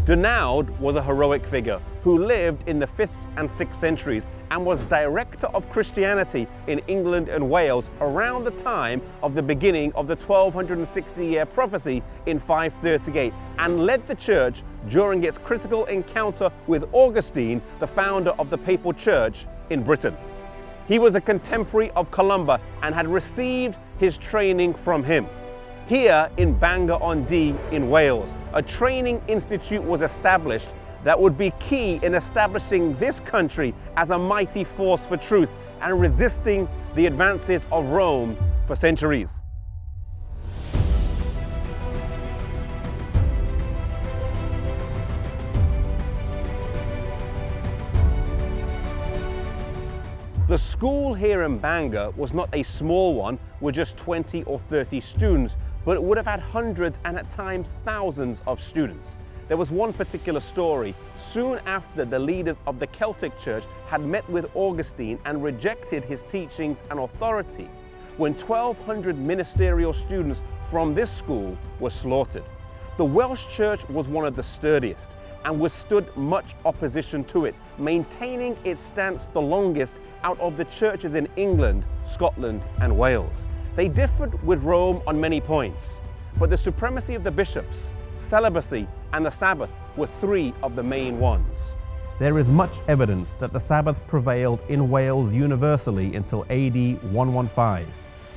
Dinooth was a heroic figure who lived in the 5th and 6th centuries and was director of Christianity in England and Wales around the time of the beginning of the 1260-year prophecy in 538, and led the church during its critical encounter with Augustine, the founder of the papal church in Britain. He was a contemporary of Columba and had received his training from him. Here in Bangor-on-Dee in Wales, a training institute was established that would be key in establishing this country as a mighty force for truth and resisting the advances of Rome for centuries. The school here in Bangor was not a small one with just 20 or 30 students, but it would have had hundreds and at times thousands of students. There was one particular story. Soon after, the leaders of the Celtic Church had met with Augustine and rejected his teachings and authority, when 1,200 ministerial students from this school were slaughtered. The Welsh Church was one of the sturdiest and withstood much opposition to it, maintaining its stance the longest out of the churches in England, Scotland, and Wales. They differed with Rome on many points, but the supremacy of the bishops, celibacy, and the Sabbath were three of the main ones. There is much evidence that the Sabbath prevailed in Wales universally until AD 115,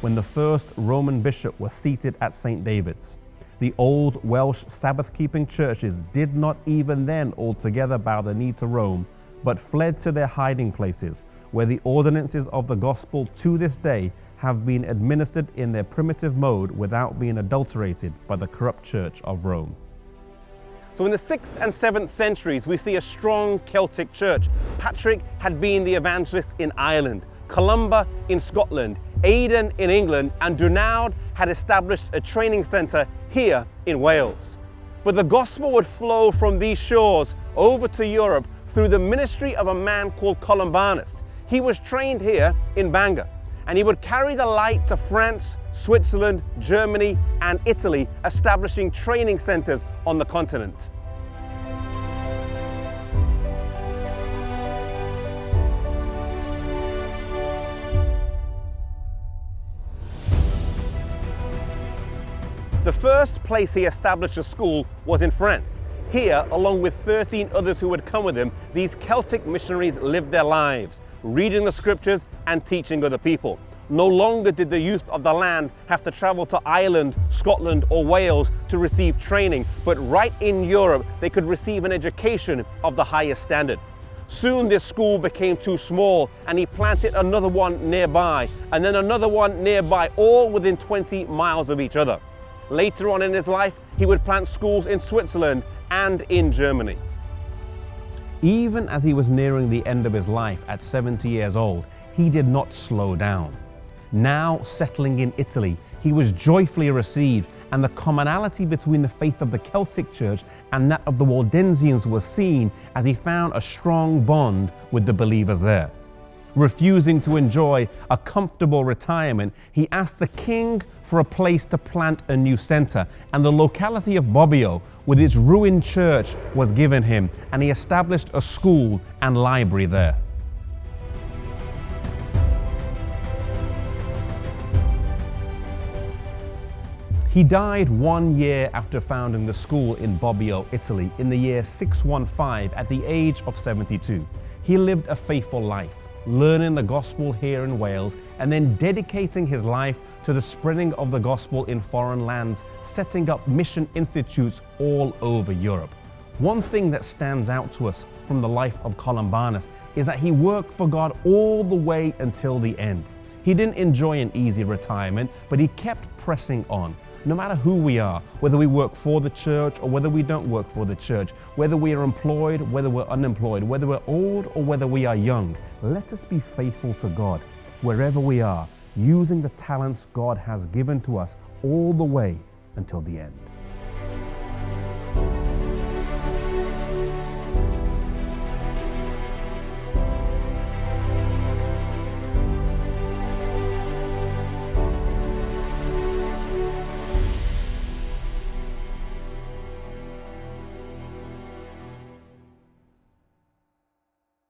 when the first Roman bishop was seated at St. David's. The old Welsh Sabbath-keeping churches did not even then altogether bow the knee to Rome, but fled to their hiding places, where the ordinances of the gospel to this day have been administered in their primitive mode without being adulterated by the corrupt church of Rome. So in the 6th and 7th centuries, we see a strong Celtic church. Patrick had been the evangelist in Ireland, Columba in Scotland, Aidan in England, and Dinooth had established a training centre here in Wales. But the gospel would flow from these shores over to Europe through the ministry of a man called Columbanus. He was trained here in Bangor, and he would carry the light to France, Switzerland, Germany, and Italy, establishing training centres on the continent. The first place he established a school was in France. Here, along with 13 others who had come with him, these Celtic missionaries lived their lives, reading the scriptures and teaching other people. No longer did the youth of the land have to travel to Ireland, Scotland, or Wales to receive training, but right in Europe they could receive an education of the highest standard. Soon this school became too small, and he planted another one nearby, and then another one nearby, all within 20 miles of each other. Later on in his life, he would plant schools in Switzerland and in Germany. Even as he was nearing the end of his life at 70 years old, he did not slow down. Now settling in Italy, he was joyfully received, and the commonality between the faith of the Celtic Church and that of the Waldensians was seen as he found a strong bond with the believers there. Refusing to enjoy a comfortable retirement, he asked the king for a place to plant a new centre, and the locality of Bobbio, with its ruined church, was given him, and he established a school and library there. He died 1 year after founding the school in Bobbio, Italy, in the year 615 at the age of 72. He lived a faithful life, learning the gospel here in Wales and then dedicating his life to the spreading of the gospel in foreign lands, setting up mission institutes all over Europe. One thing that stands out to us from the life of Columbanus is that he worked for God all the way until the end. He didn't enjoy an easy retirement, but he kept pressing on. No matter who we are, whether we work for the church or whether we don't work for the church, whether we are employed, whether we're unemployed, whether we're old or whether we are young, let us be faithful to God wherever we are, using the talents God has given to us all the way until the end.